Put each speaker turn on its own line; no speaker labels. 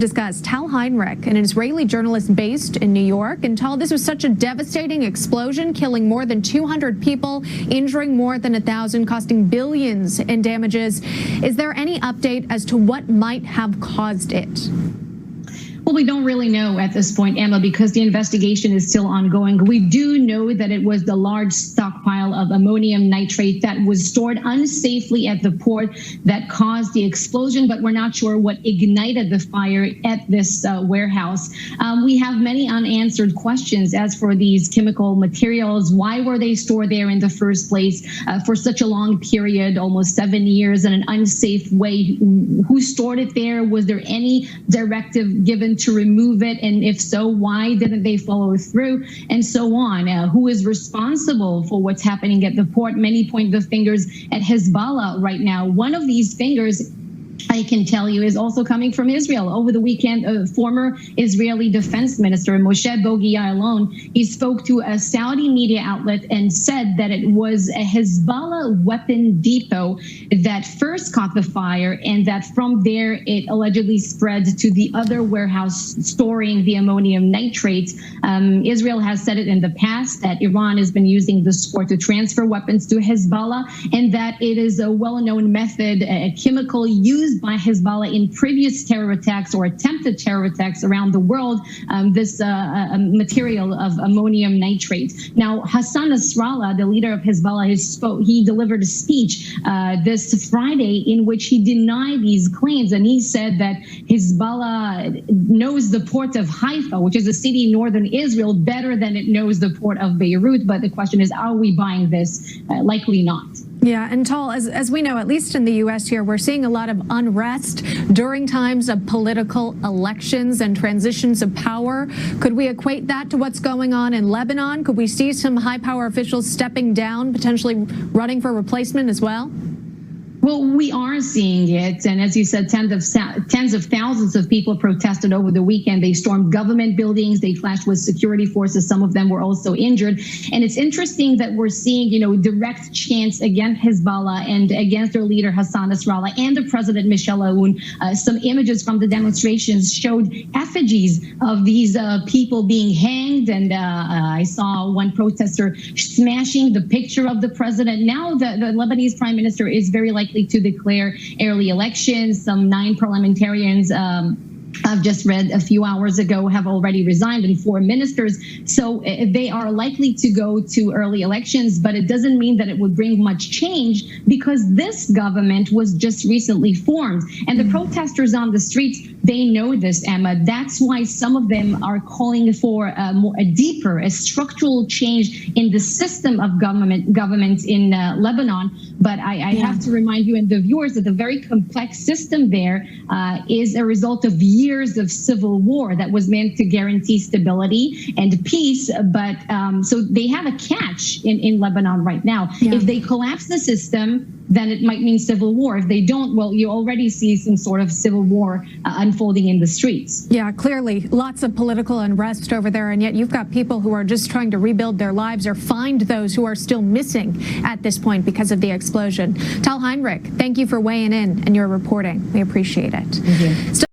Discuss Tal Heinrich, an Israeli journalist based in New York. And Tal, this was such a devastating explosion, killing more than 200 people, injuring more than 1,000, costing billions in damages. Is there any update as to what might have caused it?
Well, we don't really know at this point, Emma, because the investigation is still ongoing. We do know that it was the large stockpile of ammonium nitrate that was stored unsafely at the port that caused the explosion, but we're not sure what ignited the fire at this warehouse. We have many unanswered questions as for these chemical materials. Why were they stored there in the first place for such a long period, almost 7 years, in an unsafe way? Who stored it there? Was there any directive given to remove it? And if so, why didn't they follow through? And so on. Who is responsible for what's happening at the port? Many point the fingers at Hezbollah right now. One of these fingers, I can tell you, is also coming from Israel. Over the weekend, former Israeli defense minister Moshe Bogi Ya'alon, he spoke to a Saudi media outlet and said that it was a Hezbollah weapon depot that first caught the fire, and that from there it allegedly spread to the other warehouse storing the ammonium nitrate. Israel has said it in the past that Iran has been using the sport to transfer weapons to Hezbollah, and that it is a well-known method, a chemical used by Hezbollah in previous terror attacks or attempted terror attacks around the world, this material of ammonium nitrate. Now, Hassan Nasrallah, the leader of Hezbollah, he delivered a speech this Friday in which he denied these claims, and he said that Hezbollah knows the port of Haifa, which is a city in northern Israel, better than it knows the port of Beirut. But the question is, are we buying this? Likely not.
Yeah, and Tal, as we know, at least in the U.S. here, we're seeing a lot of unrest during times of political elections and transitions of power. Could we equate that to what's going on in Lebanon? Could we see some high-power officials stepping down, potentially running for replacement as well?
Well, we are seeing it. And as you said, tens of thousands of people protested over the weekend. They stormed government buildings. They clashed with security forces. Some of them were also injured. And it's interesting that we're seeing, direct chants against Hezbollah and against their leader, Hassan Nasrallah, and the president, Michel Aoun. Some images from the demonstrations showed effigies of these people being hanged. And I saw one protester smashing the picture of the president. Now the Lebanese prime minister is very likely to declare early elections. Some 9 parliamentarians I've just read a few hours ago have already resigned, and 4 ministers. So they are likely to go to early elections, but it doesn't mean that it would bring much change because this government was just recently formed. And the protesters on the streets, they know this, Emma. That's why some of them are calling for a deeper, structural change in the system of government in Lebanon. But I have to remind you and the viewers that the very complex system there is a result of years of civil war that was meant to guarantee stability and peace. But so they have a catch in Lebanon right now. Yeah. If they collapse the system, then it might mean civil war. If they don't, well, you already see some sort of civil war unfolding in the streets.
Yeah, clearly lots of political unrest over there, and yet you've got people who are just trying to rebuild their lives or find those who are still missing at this point because of the explosion. Tal Heinrich, thank you for weighing in and your reporting. We appreciate it.
Thank you.